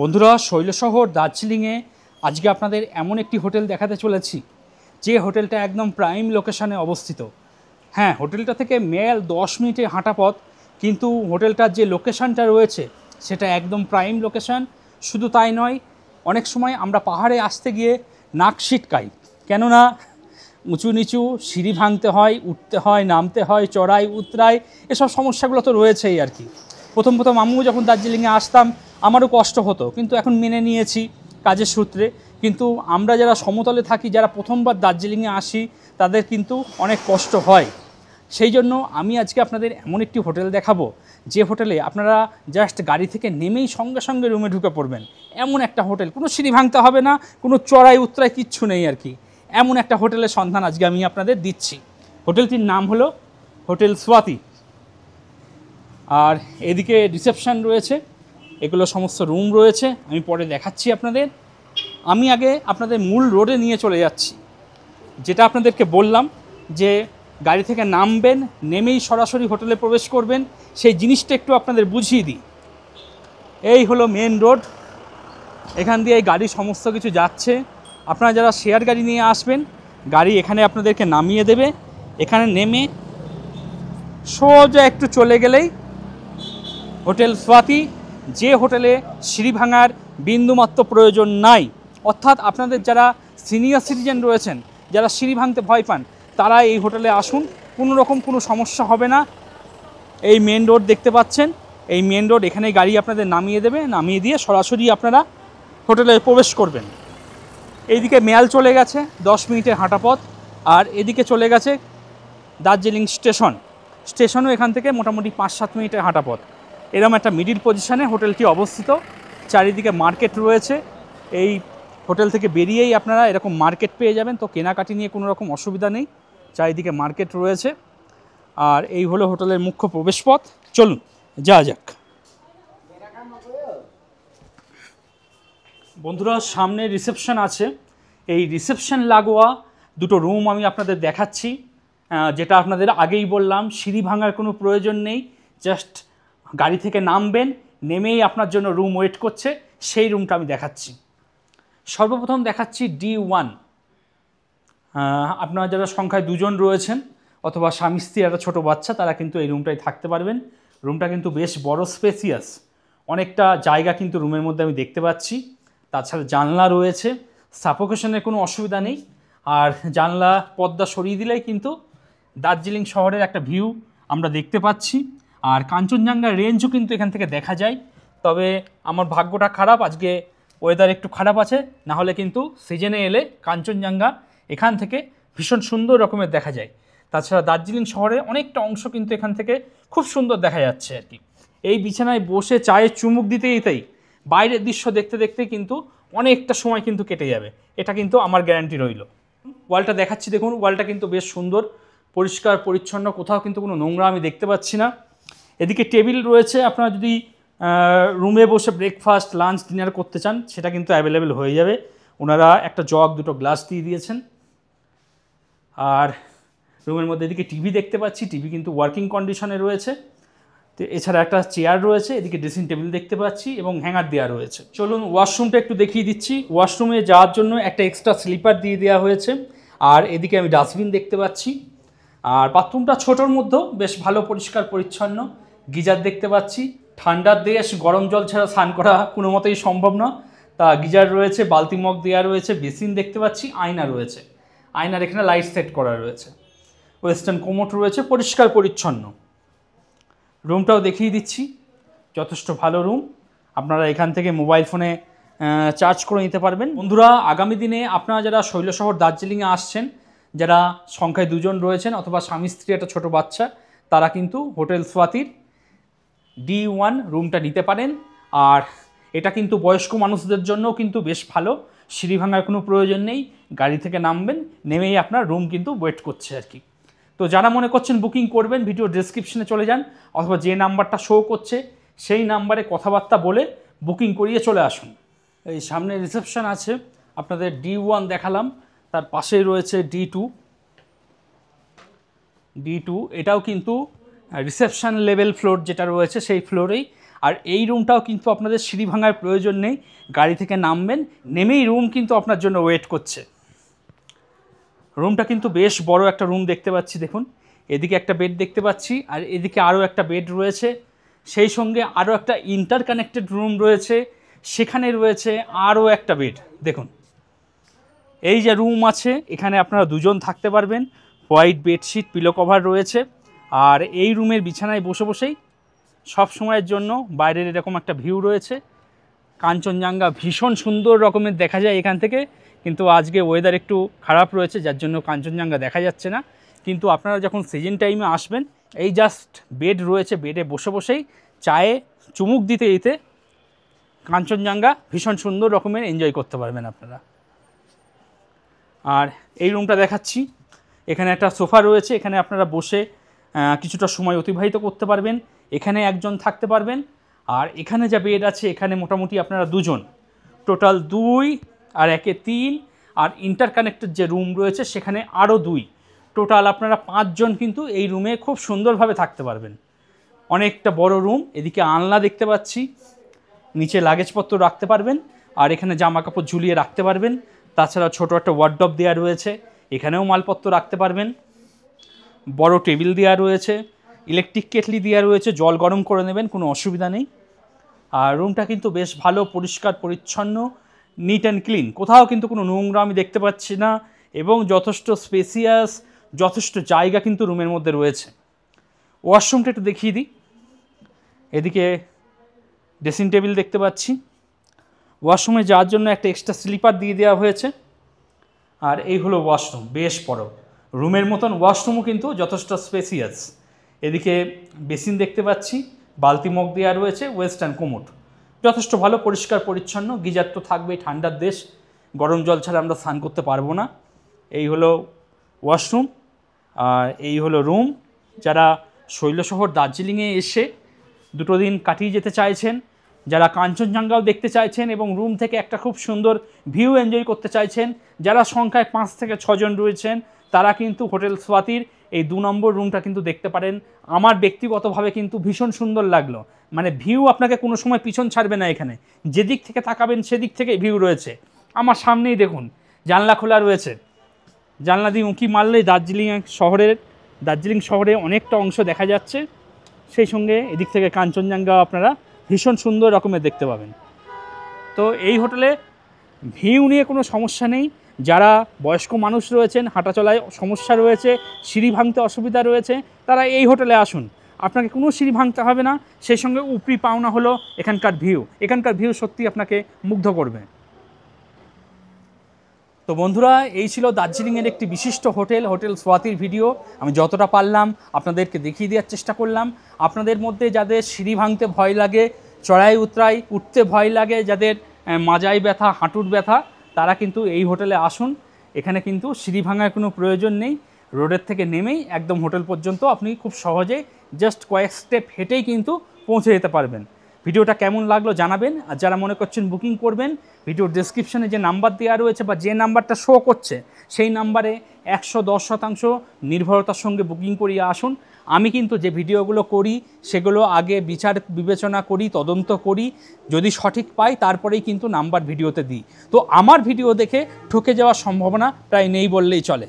বন্ধুরা, শৈলশহর দার্জিলিংয়ে আজকে আপনাদের এমন একটি হোটেল দেখাতে চলেছি যে হোটেলটা একদম প্রাইম লোকেশনে অবস্থিত। হ্যাঁ, হোটেলটা থেকে মেল 10 মিনিটে হাঁটা পথ, কিন্তু হোটেলটার যে লোকেশানটা রয়েছে সেটা একদম প্রাইম লোকেশান। শুধু তাই নয়, অনেক সময় আমরা পাহাড়ে আসতে গিয়ে নাক ছিটকাই, কেননা উঁচু নিচু সিঁড়ি ভাঙতে হয়, উঠতে হয়, নামতে হয়, চড়াই উতরাই, এসব সমস্যাগুলো তো রয়েছেই আর কি। প্রথম আমিও যখন দার্জিলিংয়ে আসতাম আমারও কষ্ট হতো, কিন্তু এখন মেনে নিয়েছি কাজের সূত্রে। কিন্তু আমরা যারা সমতলে থাকি, যারা প্রথমবার দার্জিলিংয়ে আসি, তাদের কিন্তু অনেক কষ্ট হয়। সেই জন্য আমি আজকে আপনাদের এমন একটি হোটেল দেখাবো যে হোটেলে আপনারা জাস্ট গাড়ি থেকে নেমেই সঙ্গে সঙ্গে রুমে ঢুকে পড়বেন। এমন একটা হোটেল, কোনো সিঁড়ি ভাঙতে হবে না, কোনো চড়াই উতরাই কিচ্ছু নেই আর কি। এমন একটা হোটেলের সন্ধান আজকে আমি আপনাদের দিচ্ছি। হোটেলটির নাম হলো হোটেল স্বাতি। আর এদিকে রিসেপশন রয়েছে, এগুলো সমস্ত রুম রয়েছে, আমি পরে দেখাচ্ছি আপনাদের। আমি আগে আপনাদের মূল রোডে নিয়ে চলে যাচ্ছি, যেটা আপনাদেরকে বললাম যে গাড়ি থেকে নামবেন, নেমেই সরাসরি হোটেলে প্রবেশ করবেন, সেই জিনিসটা একটু আপনাদের বুঝিয়ে দিই। এই হলো মেন রোড, এখান দিয়ে এই গাড়ি সমস্ত কিছু যাচ্ছে। আপনারা যারা শেয়ার গাড়ি নিয়ে আসবেন, গাড়ি এখানে আপনাদেরকে নামিয়ে দেবে। এখানে নেমে সোজা একটু চলে গেলেই হোটেল স্বাতি, যে হোটেলে সিঁড়ি ভাঙার বিন্দুমাত্র প্রয়োজন নাই। অর্থাৎ আপনাদের যারা সিনিয়র সিটিজেন রয়েছেন, যারা সিঁড়ি ভাঙতে ভয় পান, তারা এই হোটেলে আসুন, কোনো রকম কোনো সমস্যা হবে না। এই মেন রোড দেখতে পাচ্ছেন, এই মেন রোড, এখানে গাড়ি আপনাদের নামিয়ে দেবে, নামিয়ে দিয়ে সরাসরি আপনারা হোটেলে প্রবেশ করবেন। এইদিকে মেয়াল চলে গেছে 10 মিনিটের হাঁটা পথ, আর এদিকে চলে গেছে দার্জিলিং স্টেশনও এখান থেকে মোটামুটি 5-7 মিনিটের হাঁটা পথ। এরকম একটা মিডিল পজিশানে হোটেলটি অবস্থিত। চারিদিকে মার্কেট রয়েছে, এই হোটেল থেকে বেরিয়েই আপনারা এরকম মার্কেট পেয়ে যাবেন, তো কেনাকাটি নিয়ে কোনো রকম অসুবিধা নেই। চারিদিকে মার্কেট রয়েছে, আর এই হলো হোটেলের মুখ্য প্রবেশপথ। চলুন যাওয়া যাক। বন্ধুরা, সামনে রিসেপশন আছে, এই রিসেপশন লাগোয়া দুটো রুম আমি আপনাদের দেখাচ্ছি। যেটা আপনাদের আগেই বললাম, সিঁড়ি ভাঙার কোনো প্রয়োজন নেই, জাস্ট গাড়ি থেকে নামবেন, নেমেই আপনার জন্য রুম ওয়েট করছে, সেই রুমটা আমি দেখাচ্ছি। সর্বপ্রথম দেখাচ্ছি D1। আপনারা যারা সংখ্যায় 2 জন রয়েছেন, অথবা স্বামী স্ত্রী একটা ছোটো বাচ্চা, তারা কিন্তু এই রুমটায় থাকতে পারবেন। রুমটা কিন্তু বেশ বড়, স্পেসিয়াস, অনেকটা জায়গা কিন্তু রুমের মধ্যে আমি দেখতে পাচ্ছি। তাছাড়া জানলা রয়েছে, সাফোকেশনের কোনো অসুবিধা নেই। আর জানলা পর্দা সরিয়ে দিলেই কিন্তু দার্জিলিং শহরের একটা ভিউ আমরা দেখতে পাচ্ছি। আর কাঞ্চনজঙ্ঘা রেঞ্জও কিন্তু এখান থেকে দেখা যায়। তবে আমার ভাগ্যটা খারাপ, আজকে ওয়েদার একটু খারাপ আছে, না হলে কিন্তু সিজনে এলে কাঞ্চনজঙ্ঘা এখান থেকে ভীষণ সুন্দর রকমের দেখা যায়। তাছাড়া দার্জিলিং শহরের অনেকটা অংশ কিন্তু এখান থেকে খুব সুন্দর দেখা যাচ্ছে আর কি। এই বিছানায় বসে চায়ের চুমুক দিতেই বাইরের দৃশ্য দেখতে দেখতে কিন্তু অনেকটা সময় কিন্তু কেটে যাবে, এটা কিন্তু আমার গ্যারান্টি রইল। ওয়ালটা দেখাচ্ছি, দেখুন ওয়ালটা কিন্তু বেশ সুন্দর, পরিষ্কার পরিচ্ছন্ন, কোথাও কিন্তু কোনো নোংরা আমি দেখতে পাচ্ছি না। এদিকে টেবিল রয়েছে, আপনারা যদি রুমে বসে ব্রেকফাস্ট, লাঞ্চ, ডিনার করতে চান, সেটা কিন্তু অ্যাভেলেবেল হয়ে যাবে। ওনারা একটা জগ, দুটো গ্লাস দিয়ে দিয়েছেন। আর রুমের মধ্যে এদিকে টিভি দেখতে পাচ্ছি, টিভি কিন্তু ওয়ার্কিং কন্ডিশনে রয়েছে। তো এছাড়া একটা চেয়ার রয়েছে, এদিকে ড্রেসিং টেবিল দেখতে পাচ্ছি এবং হ্যাঙ্গার দেওয়া রয়েছে। চলুন ওয়াশরুমটা একটু দেখিয়ে দিচ্ছি। ওয়াশরুমে যাওয়ার জন্য একটা এক্সট্রা স্লিপার দিয়ে দেওয়া হয়েছে, আর এদিকে আমি ডাস্টবিন দেখতে পাচ্ছি। আর বাথরুমটা ছোটোর মধ্যেও বেশ ভালো, পরিষ্কার পরিচ্ছন্ন। গিজার দেখতে পাচ্ছি, ঠান্ডার দেশ, গরম জল ছাড়া স্নান করা কোনো মতেই সম্ভব না, তা গিজার রয়েছে, বালতি মগ দেওয়া রয়েছে, বেসিন দেখতে পাচ্ছি, আয়না রয়েছে, আয়নার এখানে লাইট সেট করা রয়েছে, ওয়েস্টার্ন কোমোড রয়েছে, পরিষ্কার পরিচ্ছন্ন। রুমটাও দেখিয়ে দিচ্ছি, যথেষ্ট ভালো রুম। আপনারা এখান থেকে মোবাইল ফোনে চার্জ করে নিতে পারবেন। বন্ধুরা, আগামী দিনে আপনারা যারা শৈলশহর দার্জিলিংয়ে আসছেন, যারা সংখ্যায় 2 জন রয়েছেন, অথবা স্বামী স্ত্রী একটা ছোটো বাচ্চা, তারা কিন্তু হোটেল স্বাতির D1 রুমটা নিতে পারেন। আর এটা কিন্তু বয়স্ক মানুষদের জন্যও কিন্তু বেশ ভালো, সিঁড়ি ভাঙার কোনো প্রয়োজন নেই, গাড়ি থেকে নামবেন, নেমেই আপনার রুম কিন্তু ওয়েট করছে আর কি। তো যারা মনে করছেন বুকিং করবেন, ভিডিও ডেসক্রিপশনে চলে যান, অথবা যে নাম্বারটা শো করছে সেই নাম্বারে কথাবার্তা বলে বুকিং করিয়ে চলে আসুন। এই সামনে রিসেপশন আছে, আপনাদের D1 দেখালাম, তার পাশেই রয়েছে D2। এটাও কিন্তু রিসেপশন লেভেল ফ্লোর যেটা রয়েছে সেই ফ্লোরেই। আর এই রুমটাও কিন্তু আপনাদের সিঁড়ি ভাঙার প্রয়োজন নেই, গাড়ি থেকে নামবেন, নেমেই রুম কিন্তু আপনার জন্য ওয়েট করছে। রুমটা কিন্তু বেশ বড় একটা রুম দেখতে পাচ্ছি, দেখুন এদিকে একটা বেড দেখতে পাচ্ছি আর এদিকে আরও একটা বেড রয়েছে, সেই সঙ্গে আরও একটা ইন্টারকানেক্টেড রুম রয়েছে, সেখানে রয়েছে আরও একটা বেড। দেখুন এই যে রুম আছে, এখানে আপনারা দুজন থাকতে পারবেন, হোয়াইট বেডশিট পিলো কভার রয়েছে। আর এই রুমের বিছানায় বসে বসেই সব সময়ের জন্য বাইরের এরকম একটা ভিউ রয়েছে, কাঞ্চনজঙ্ঘা ভীষণ সুন্দর রকমের দেখা যায় এখান থেকে, কিন্তু আজকে ওয়েদার একটু খারাপ রয়েছে যার জন্য কাঞ্চনজঙ্ঘা দেখা যাচ্ছে না। কিন্তু আপনারা যখন সিজন টাইমে আসবেন, এই জাস্ট বেড রয়েছে, বেডে বসে বসেই চায়ে চুমুক দিতে দিতে কাঞ্চনজঙ্ঘা ভীষণ সুন্দর রকমের এনজয় করতে পারবেন আপনারা। আর এই রুমটা দেখাচ্ছি, এখানে একটা সোফা রয়েছে, এখানে আপনারা বসে কিছুটা সময় অতিবাহিত করতে পারবেন, এখানে একজন থাকতে পারবেন। আর এখানে যা বেড আছে, এখানে মোটামুটি আপনারা দুজন, টোটাল 2 আর 1 3, আর ইন্টারকানেক্টেড যে রুম রয়েছে সেখানে আরও 2, টোটাল আপনারা 5 জন কিন্তু এই রুমে খুব সুন্দরভাবে থাকতে পারবেন। অনেকটা বড় রুম, এদিকে আলনা দেখতে পাচ্ছি, নিচে লাগেজপত্র রাখতে পারবেন আর এখানে জামা কাপড় ঝুলিয়ে রাখতে পারবেন। তাছাড়া ছোটো একটা ওয়ার্ডরোব দেওয়া রয়েছে, এখানেও মালপত্র রাখতে পারবেন। বড় টেবিল দেওয়া রয়েছে, ইলেকট্রিক কেটলি দেওয়া রয়েছে, জল গরম করে নেবেন, কোনো অসুবিধা নেই। আর রুমটা কিন্তু বেশ ভালো, পরিষ্কার পরিচ্ছন্ন, নিট অ্যান্ড ক্লিন, কোথাও কিন্তু কোনো নোংরা আমি দেখতে পাচ্ছি না, এবং যথেষ্ট স্পেসিয়াস, যথেষ্ট জায়গা কিন্তু রুমের মধ্যে রয়েছে। ওয়াশরুমটা একটু দেখিয়ে দিই, এদিকে ড্রেসিং টেবিল দেখতে পাচ্ছি, ওয়াশরুমে যাওয়ার জন্য একটা এক্সট্রা স্লিপার দিয়ে দেওয়া হয়েছে। আর এই হলো ওয়াশরুম, বেশ বড়, রুমের মতন ওয়াশরুমও কিন্তু যথেষ্ট স্পেসিয়াস। এদিকে বেসিন দেখতে পাচ্ছি, বালতি মগ দেওয়া রয়েছে, ওয়েস্টার্ন কোমোড, যথেষ্ট ভালো, পরিষ্কার পরিচ্ছন্ন। গিজার তো থাকবেই, ঠান্ডার দেশ, গরম জল ছাড়া আমরা স্নান করতে পারবো না। এই হলো ওয়াশরুম আর এই হলো রুম। যারা শৈলশহর দার্জিলিংয়ে এসে 2 দিন কাটিয়ে যেতে চাইছেন, যারা কাঞ্চনজঙ্ঘাও দেখতে চাইছেন এবং রুম থেকে একটা খুব সুন্দর ভিউ এনজয় করতে চাইছেন, যারা সংখ্যায় 5 থেকে 6 জন রয়েছেন, তারা কিন্তু হোটেল স্বাতির এই 2 নম্বর রুমটা কিন্তু দেখতে পারেন। আমার ব্যক্তিগতভাবে কিন্তু ভীষণ সুন্দর লাগলো, মানে ভিউ আপনাকে কোনো সময় পিছন ছাড়বে না, এখানে যেদিক থেকে তাকাবেন সেদিক থেকে ভিউ রয়েছে। আমার সামনেই দেখুন জানলা খোলা রয়েছে, জানলা দিয়ে উঁকি মারলেই দার্জিলিং শহরে অনেকটা অংশ দেখা যাচ্ছে, সেই সঙ্গে এদিক থেকে কাঞ্চনজঙ্ঘা আপনারা ভীষণ সুন্দর রকমের দেখতে পাবেন। তো এই হোটেলে ভিউ নিয়ে কোনো সমস্যা নেই। যারা বয়স্ক মানুষ রয়েছেন, হাঁটাচলায় সমস্যা রয়েছে, সিঁড়ি ভাঙতে অসুবিধা রয়েছে, তারা এই হোটেলে আসুন, আপনাকে কোনো সিঁড়ি ভাঙতে হবে না। সেই সঙ্গে উপরি পাওনা হলো এখানকার ভিউ সত্যি আপনাকে মুগ্ধ করবে। তো বন্ধুরা, এই ছিল দার্জিলিংয়ের একটি বিশিষ্ট হোটেল স্বাতির ভিডিও। আমি যতটা পারলাম আপনাদেরকে দেখিয়ে দেওয়ার চেষ্টা করলাম। আপনাদের মধ্যে যাদের সিঁড়ি ভাঙতে ভয় লাগে, চড়াই উতরাই উঠতে ভয় লাগে, যাদের মাজায় ব্যথা, হাঁটুর ব্যথা, তারা কিন্তু এই হোটেলে আসুন। এখানে কিন্তু সিঁড়ি ভাঙার কোনো প্রয়োজন নেই, রোডের থেকে নেমেই একদম হোটেল পর্যন্ত আপনি খুব সহজে জাস্ট কয়েক স্টেপ হেঁটেই কিন্তু পৌঁছে যেতে পারবেন। ভিডিওটা কেমন লাগলো জানাবেন। আর যারা মনে করছেন বুকিং করবেন, ভিডিওর ডেসক্রিপশনে যে নাম্বার দেওয়া রয়েছে বা যে নাম্বারটা শো করছে, সেই নাম্বারে 110% নির্ভরতার সঙ্গে বুকিং করিয়ে আসুন। আমি কিন্তু যে ভিডিওগুলো করি সেগুলো আগে বিচার বিবেচনা করি, তদন্ত করি, যদি সঠিক পাই তারপরেই কিন্তু নাম্বার ভিডিওতে দিই। তো আমার ভিডিও দেখে ঠকে যাওয়ার সম্ভাবনা প্রায় নেই বললেই চলে।